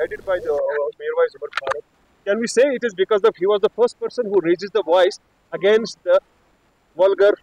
headed by the Mirwais Umar Farooq. Can we say it is because he was the first person who raises the voice against the vulgar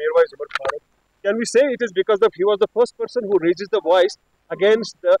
Mirwais Umar Farooq. Can we say it is because he was the first person who raises the voice against the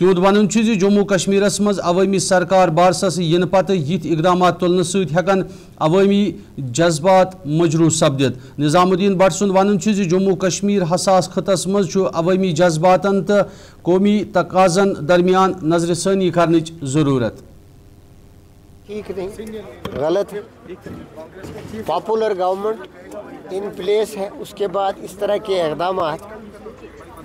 تہد ون جموں کشمیرس مز عوامی سرکار بارسس ین پتہ یت اقدامات تلن ست ہیکن عوامی جذبات مجروح سپدت. نظام الدین بٹ سند ون جموں کشمیر حساس خطس مز عوامی جذباتن تو قومی تقاضن درمیان نظر ثانی کرنچ ضرورت. ٹھیک نہیں، غلط ہے. پاپولر گورنمنٹ ان پلیس ہے، اس کے بعد اس طرح کے اقدامات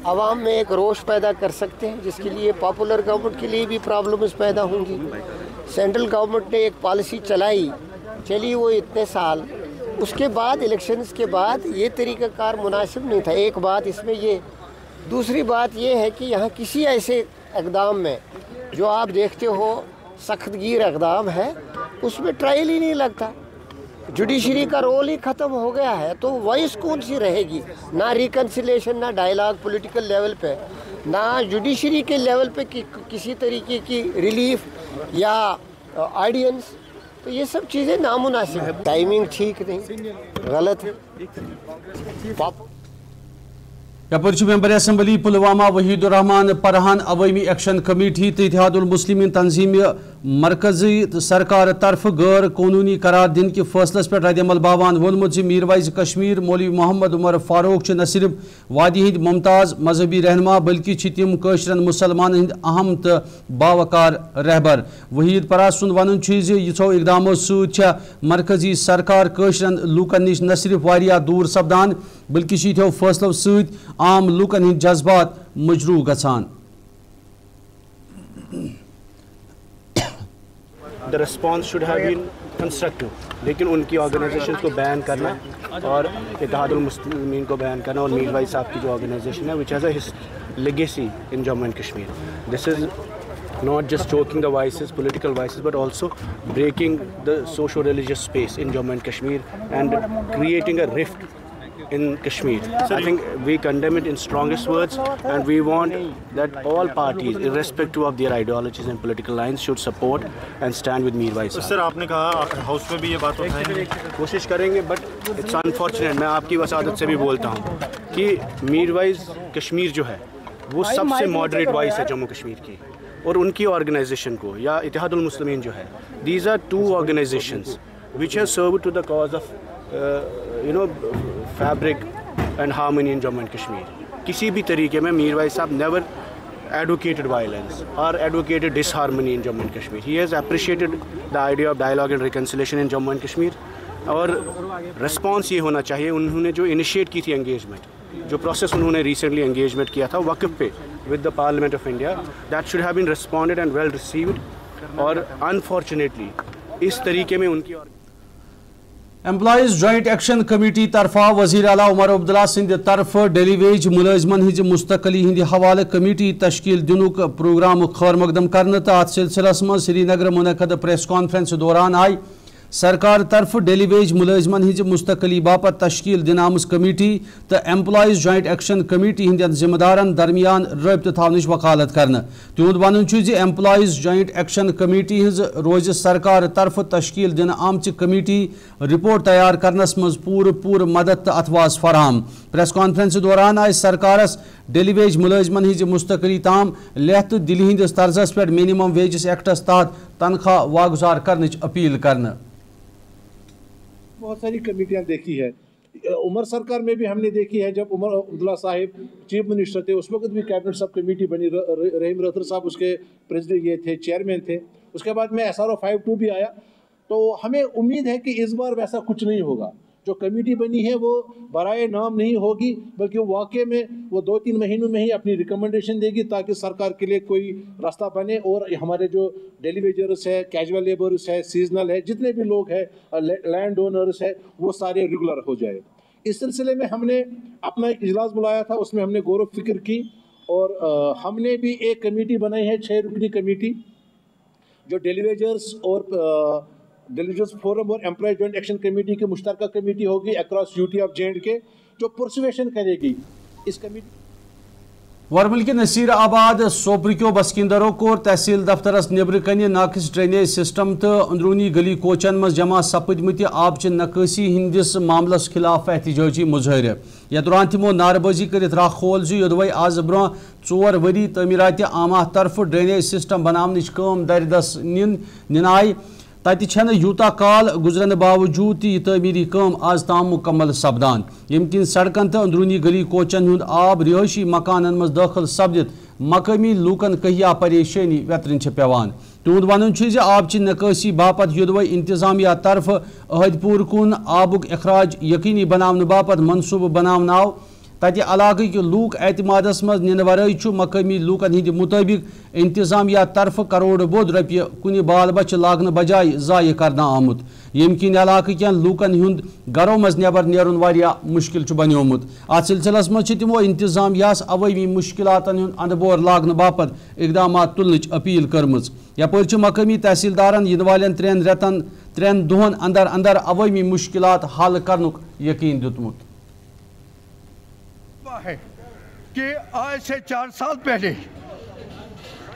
عوام میں ایک روش پیدا کر سکتے ہیں، جس کے لیے پاپولر گورنمنٹ کے لیے بھی پرابلمز پیدا ہوں گی. سینٹرل گورنمنٹ نے ایک پالیسی چلی وہ اتنے سال، اس کے بعد الیکشنز کے بعد یہ طریقہ کار مناسب نہیں تھا. ایک بات اس میں یہ. دوسری بات یہ ہے کہ یہاں کسی ایسے اقدام میں جو آپ دیکھتے ہو سخت گیر اقدام ہے، اس میں ٹرائل ہی نہیں لگتا. جوڈیشری کا رول ہی ختم ہو گیا ہے، تو وائس کون سی رہے گی؟ نہ ریکنسیلیشن، نہ ڈائلاگ پولیٹیکل لیول پہ، نہ جوڈیشری کے لیول پہ کسی طریقے کی ریلیف یا آڈینس. تو یہ سب چیزیں نامناسب ہے. ٹائمنگ ٹھیک نہیں، غلط ہے. یپر ممبر اسمبلی پلوامہ وحید الرحمان پرہان عوامی ایکشن کمیٹی تو اتحاد المسلمین تنظیم مرکزی سرکار طرف غیر قانونی قرار دن کے فیصلس پہ رد عمل باوان وونمت میر وائز کشمیر مولوی محمد عمر فاروق نہ صرف وادی ہند ممتاز مذہبی رہنما بلکہ تم قشرن مسلمان ہند اہم تو باوقار رہبر. وحید پرہ سند ون یھو اقداموں ست مرکزی سرکار قشرن لوکن نش نہ صرف واریاہ دور سپدان بلکہ یھو فیصلو ست عام لوکن ہند جذبات مجروح گژھان. The response should have been constructive, لیکن ان کی آرگنائزیشن کو بین کرنا اور اتحاد المسلمین کو بین کرنا اور میر بھائی صاحب کی جو آرگنائزیشن ہے which has a legacy in Jammu and Kashmir. This is not just choking the voices, political voices, but also breaking the socio-religious space in Jammu and Kashmir and creating a rift in Kashmir. I think we condemn it in strongest words, and we want that all parties, irrespective of their ideologies and political lines, should support and stand with Mir Bhai Sahab. سر آپ نے کہا house میں بھی یہ بات اٹھائیں گے. کوشش کریں گے, بٹ اٹس انفارچونیٹ, میں آپ کی وسادت سے بھی بولتا ہوں کہ میر وائز کشمیر جو ہے وہ سب سے ماڈریٹ وائس ہے جموں کشمیر کی, اور ان کی آرگنائزیشن کو یا اتحاد المسلمین جو ہے, these are two organizations which have served to the cause of fabric and harmony in Jammu and Kashmir. کسی بھی طریقے میں میر بھائی صاحب never advocated violence or advocated disharmony in Jammu and Kashmir. He has appreciated the idea of dialogue and reconciliation in Jammu and Kashmir. اور response یہ ہونا چاہیے, انہوں نے جو انیشیٹ کی تھی انگیجمنٹ, جو پروسیس انہوں نے ریسنٹلی انگیجمنٹ کیا تھا وقف پہ with the Parliament of India, that should have been responded and well received. اور unfortunately اس طریقے میں ان کی امپلائیز جوائنٹ ایکشن کمیٹی طرفہ وزیر اعلیٰ عمر عبداللہ سند طرف ڈیلی ویج ملازمن ہز مستقلی ہند حوالہ کمیٹی تشکیل دنک پروگرام خیر مقدم کرنے تو ات سلسلس من سری نگر منعقد پریس کانفرنس دوران آئی سرکار طرف ڈیلی ویج ملازمن ہز مستقلی باپت تشکیل دن آمز کمیٹی تو امپلائیز جوائنٹ ایکشن کمیٹی ہندین ذمہ دارن درمیان رابطہ تھونچ وکالت کرنا. تہد ون امپلائیز جوائنٹ ایکشن کمیٹی ہز روز سرکار طرف تشکیل دن آمچ کمیٹی رپورٹ تیار کرنس مز پور مدد تو اتواس فراہم. پریس کانفرنس دوران آئی سرکارس ڈیلی ویج ملازمن ہز مستقلی تام لہت دلی ہندس طرزس پہ منیمم ویجز ایکٹس تحت تنخواہ واگزار کرنچ اپیل کرنا. بہت ساری کمیٹیاں دیکھی ہے, عمر سرکار میں بھی ہم نے دیکھی ہے. جب عمر عبداللہ صاحب چیف منسٹر تھے اس وقت بھی کیبنٹ سب کمیٹی بنی, رحیم رتھر صاحب اس کے پریزیڈنٹ یہ تھے, چیئرمین تھے. اس کے بعد میں SRO 52 بھی آیا. تو ہمیں امید ہے کہ اس بار ویسا کچھ نہیں ہوگا. جو کمیٹی بنی ہے وہ برائے نام نہیں ہوگی, بلکہ واقع میں وہ 2-3 مہینوں میں ہی اپنی ریکمنڈیشن دے گی تاکہ سرکار کے لیے کوئی راستہ بنے. اور ہمارے جو ڈیلی ویجرس ہے, کیجول لیبرس ہے, سیزنل ہے, جتنے بھی لوگ ہیں, لینڈ اونرس ہے, وہ سارے ریگولر ہو جائے. اس سلسلے میں ہم نے اپنا ایک اجلاس بلایا تھا, اس میں ہم نے غور و فکر کی اور ہم نے بھی ایک کمیٹی بنائی ہے, 6 رکنی کمیٹی, جو ڈیلی ویجرس اور ڈیلیجنس فورم اور امپلائی جوائنٹ ایکشن کمیٹی کی مشترکہ کمیٹی ہوگی اکراس UT آف JNK, جو پرسویشن کرے گی. اس کمیٹی ورمل کے نصیر آباد سوپرکیو بسکندروں کو تحصیل دفترس نبر کن ناقص ڈرینیج سسٹم تو اندرونی گلی کوچن مز جمع سپدمت آبچہ نقاسی ہندس معاملس خلاف احتجاجی مظاہرہ یا دوران تمو ناربازی کرت راہ کھول یودوے آز برہ 4 وری تعمیرات عامہ طرف ڈرینیج سسٹم بناونچ کام دردس ننائے تتہ چھنہ یوتا کال گزرن باوجود یہ تعمیری کام آز تام مکمل سپدان یم کن سڑکن تو اندرونی گلی کوچن ہند آب رہائشی مکانن مز داخل سپدت مقامی لوکن کہیا پریشانی ویترن پیوان تہد ون آبچہ نقاسی باپت یودوے انتظامیہ طرف عہد پور کن آبک اخراج یقینی بناون باپت منصوبہ بناون آو تتہ علاقہ کے لوک اعتمادس مز نن ورائے مقامی لوکن ہند مطابق انتظامیہ طرف کروڑ بود رپیہ کن بال بچہ لاگن بجائے ضائع کرنا آمت یم کن علاقہ کین لوکن ہند گھروں مز نبر نیرن واریاہ مشکل بنیومت ات سلسلس مز تمو انتظامیہس عوامی مشکلاتن ہند اندبور لاگن باپت اقدامات تلنچ اپیل کرمز یپر مقامی تحصیلدارن ین والن 3 دہن اندر اندر عوامی مشکلات حل کرنک یقین دتمت ہے کہ آج سے 4 سال پہلے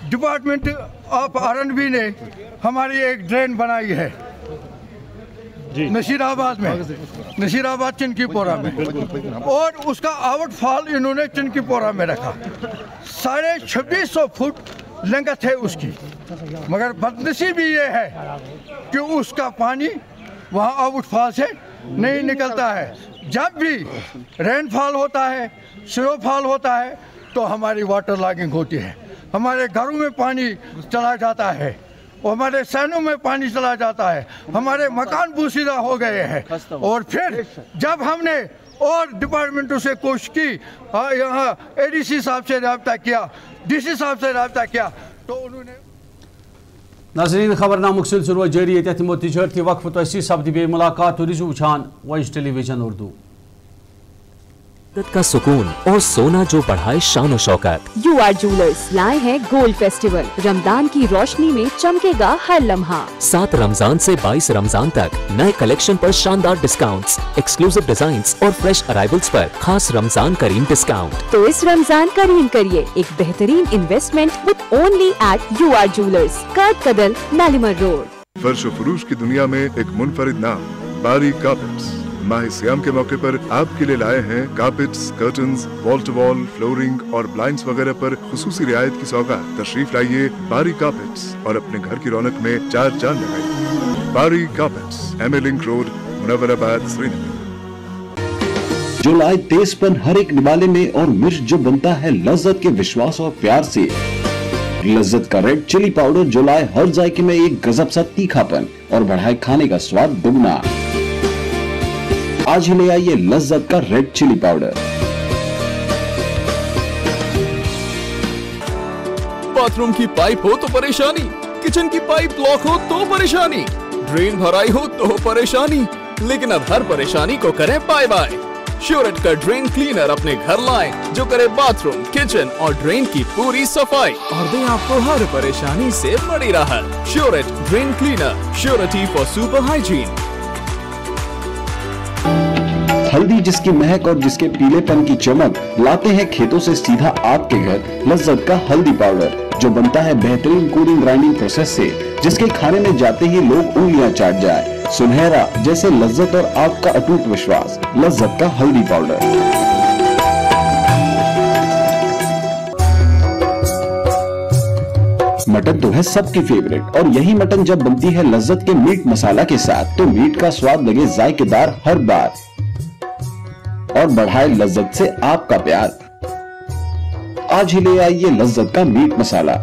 ڈپارٹمنٹ آف R&B نے ہماری ایک ڈرین بنائی ہے نصیر آباد میں، نصیر آباد چنکی پورہ میں، اور اس کا آؤٹ فال انہوں نے چنکی پورہ میں رکھا 2650 فٹ لنگت ہے اس کی، مگر بدنصیبی یہ ہے کہ اس کا پانی وہاں آؤٹ فال سے نہیں نکلتا ہے۔ جب بھی رین فال ہوتا ہے، سنو فال ہوتا ہے تو ہماری واٹر لاگنگ ہوتی ہے، ہمارے گھروں میں پانی چلا جاتا ہے، ہمارے سینوں میں پانی چلا جاتا ہے، ہمارے مکان پوشیدہ ہو گئے ہیں۔ اور پھر جب ہم نے اور ڈپارٹمنٹوں سے کوشش کی، یہاں ADC صاحب سے رابطہ کیا، DC صاحب سے رابطہ کیا، تو انہوں نے ناظرین خبر نامک سلسلہ جاری ہے تمو تجارتی وقف تو سپد بے ملاقات رجوع وچھان وائس ٹیلی ویژن اردو کا سکون اور سونا جو بڑھائے شان و شوکت۔ UR جیولرز لائے ہیں گولڈ فیسٹیول، رمضان کی روشنی میں چمکے گا ہر لمحہ۔ 7 رمضان سے 22 رمضان تک نئے کلیکشن پر شاندار ڈسکاؤنٹس، ایکسکلوسیو ڈیزائنز اور فریش ارائیولز پر خاص رمضان کریم ڈسکاؤنٹ۔ تو اس رمضان کریم کریے ایک بہترین investment with only at UR jewellers, Kaat Kadal, Nalamar road. فرش و فروش کی دنیا میں ایک منفرد نام باری کارپیٹس ماہ سیام کے موقع پر آپ کے لیے لائے ہیں کارپیٹس، کرٹنز، وال ٹو وال، فلورنگ اور بلائنڈز وغیرہ پر خصوصی رعایت کی سوگات۔ تشریف لائیے باری کارپیٹس اور اپنے گھر کی رونق میں 4 چاند لگائیے۔ باری کارپیٹس، MA لنک روڈ، منور آباد، سری نگر۔ جو لائے تیز پن ہر ایک نوالے میں اور مرچ جو بنتا ہے لذت کے وشواس اور پیار سے۔ لذت کا ریڈ چلی پاؤڈر جو لائے ہر ذائقے میں ایک گزب سا تیکھا پن اور بڑھائے کھانے کا سواد دگنا۔ آج ہی لے آئیے لذت کا red chilli powder. Bath room کی پائپ ہو تو پریشانی، کچن کی پائپ بلاک ہو تو پریشانی، ڈرین بھرائی ہو تو پریشانی، لیکن اب ہر پریشانی کو کریں بائے بائے۔ شیورٹ کا ڈرین کلینر اپنے گھر لائیں جو کرے باتھ روم، کچن اور ڈرین کی پوری صفائی اور دیں آپ کو ہر پریشانی سے بڑی راحت۔ شیورٹ drain cleaner, surety for super hygiene. ہلدی جس کی مہک اور جس کے پیلے پن کی چمک، لاتے ہیں کھیتوں سے سیدھا آپ کے گھر لذت کا ہلدی پاؤڈر جو بنتا ہے بہترین کولنگ گرائنڈنگ پروسیس سے، جس کے کھانے میں جاتے ہی لوگ انگلیاں چاٹ جائے۔ سنہرا جیسے لذت اور آپ کا اٹوٹ وشواس، لذت کا ہلدی پاؤڈر۔ مٹن تو ہے سب کی فیوریٹ، اور یہی مٹن جب بنتی ہے لذت کے میٹ مسالہ کے ساتھ تو میٹ کا سواد لگے ذائقے دار ہر بار اور بڑھائے لذت سے آپ کا پیار۔ آج ہی لے آئیے لذت کا میٹ مسالہ۔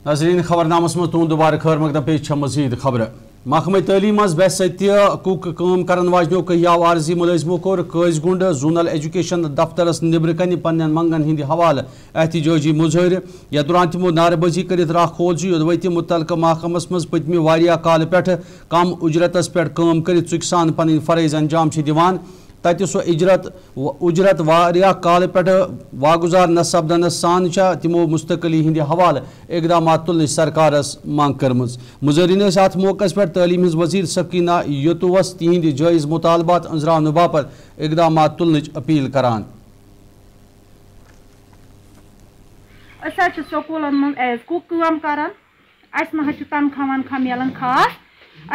ناظرین خبر نامس مز تہد دوبارہ خیر مقدم پیش مزید خبر۔ محکمہ تعلیم مز بحثیتی کام کرن واجنو کہیاو عارضی ملازمو کور قائز گنڈ زونل ایجوکیشن دفترس نبر کن پنن منگن ہند حوالہ احتجاجی مظاہرہ یا دوران تمو ناربازی کرت راہ کھول یودوے تم متعلقہ محکمس مز پتمہ واریاہ کال پہ کم اجرتس پہ کام کرت ژکہ سان پن فرائض انجام دیوان۔ تتہ سو اجرت واریاہ کال پہ واگزار نہ سپدنس سان تمو مستقلی ہند حوالہ اقدامات تلن سرکارس مانگ کرم مظاہرین ات موقع پہ تعلیم ہز وزیر سکینہ یتوس تہند جائز مطالبات انزراؤن باپت اقدامات تلن اپیل کران. سکولن من ایز کک کام کران اس نہ تنخواہ ونخواہ ملان خاص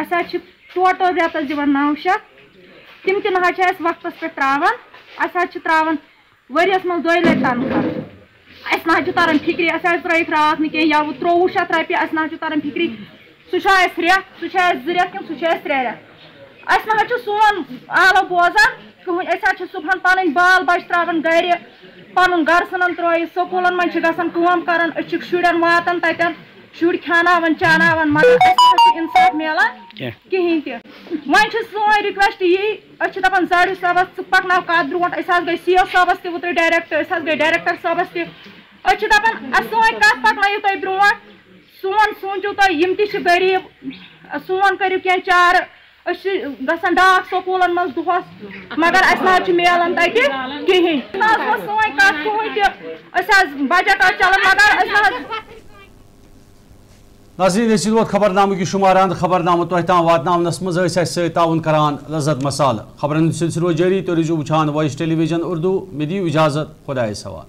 اس ٹوٹل ریتس دِوان 900 تم تہ نہ وقت پہ تراوان اس تراوان ؤریس من 2 لٹہِ تنخواہ اس نہ تران فکری اس ترٲیِکھ رات نہٕ کینٛہہ یا 2300 رۄپیہِ اس نہ تران فکری سُہ رٮ۪تھ سُہ 2 رٮ۪تھ کِنہٕ سُہ 3 رٮ۪تھ اس نہ سون آلو بوزان کٕہٕنۍ أسۍ صُبحن پنٕنۍ بال بچہِ تراوان گرِ پنُن گرٕ ژھٕنان ترٲیِتھ سکوٗلن منٛز چھِ گژھان کٲم کران أسۍ چھِکھ شُرٮ۪ن واتان تتٮ۪ن شُرۍ کھیٛاناوان چاناوان مگر اَسہِ اِنصاف میلان کِہیٖنۍ تہِ وۄنۍ چھِ سٲنۍ رِکویسٹ یی أسۍ چھِ دپان زٲرِو صٲبس ژٕ پکناو کتھ برونٛٹھ أسۍ گٔے سی او صٲبس تہِ وُترٕ ڈایریکٹ أسۍ گٔے ڈایریکٹر صٲبس تہِ أسۍ چھِ دپان سٲنۍ کتھ پکنٲیِو تُہۍ برونٛٹھ سون سوٗنچِو تُہۍ یِم تہِ چھِ غریٖب سون کٔرِو کینٛہہ چارٕ أسۍ چھِ گژھان ڈاک سکوٗلن منٛز دۄہس مگر اَسہِ نہ چھُ میلان تتہِ کِہیٖنۍ سٲنۍ کتھ کٕہٕنۍ تہِ أسۍ بجٹ چلان مگر أسۍ ناظرین اس وقت خبرنامہ کی شماران خبرنامہ تہ تام واتناونس مز سی تعاون کران لذت مسال خبرن سلسلہ جاری تو روزو وچھان وائس ٹیلی ویژن اردو میں دیو اجازت خدا سوال.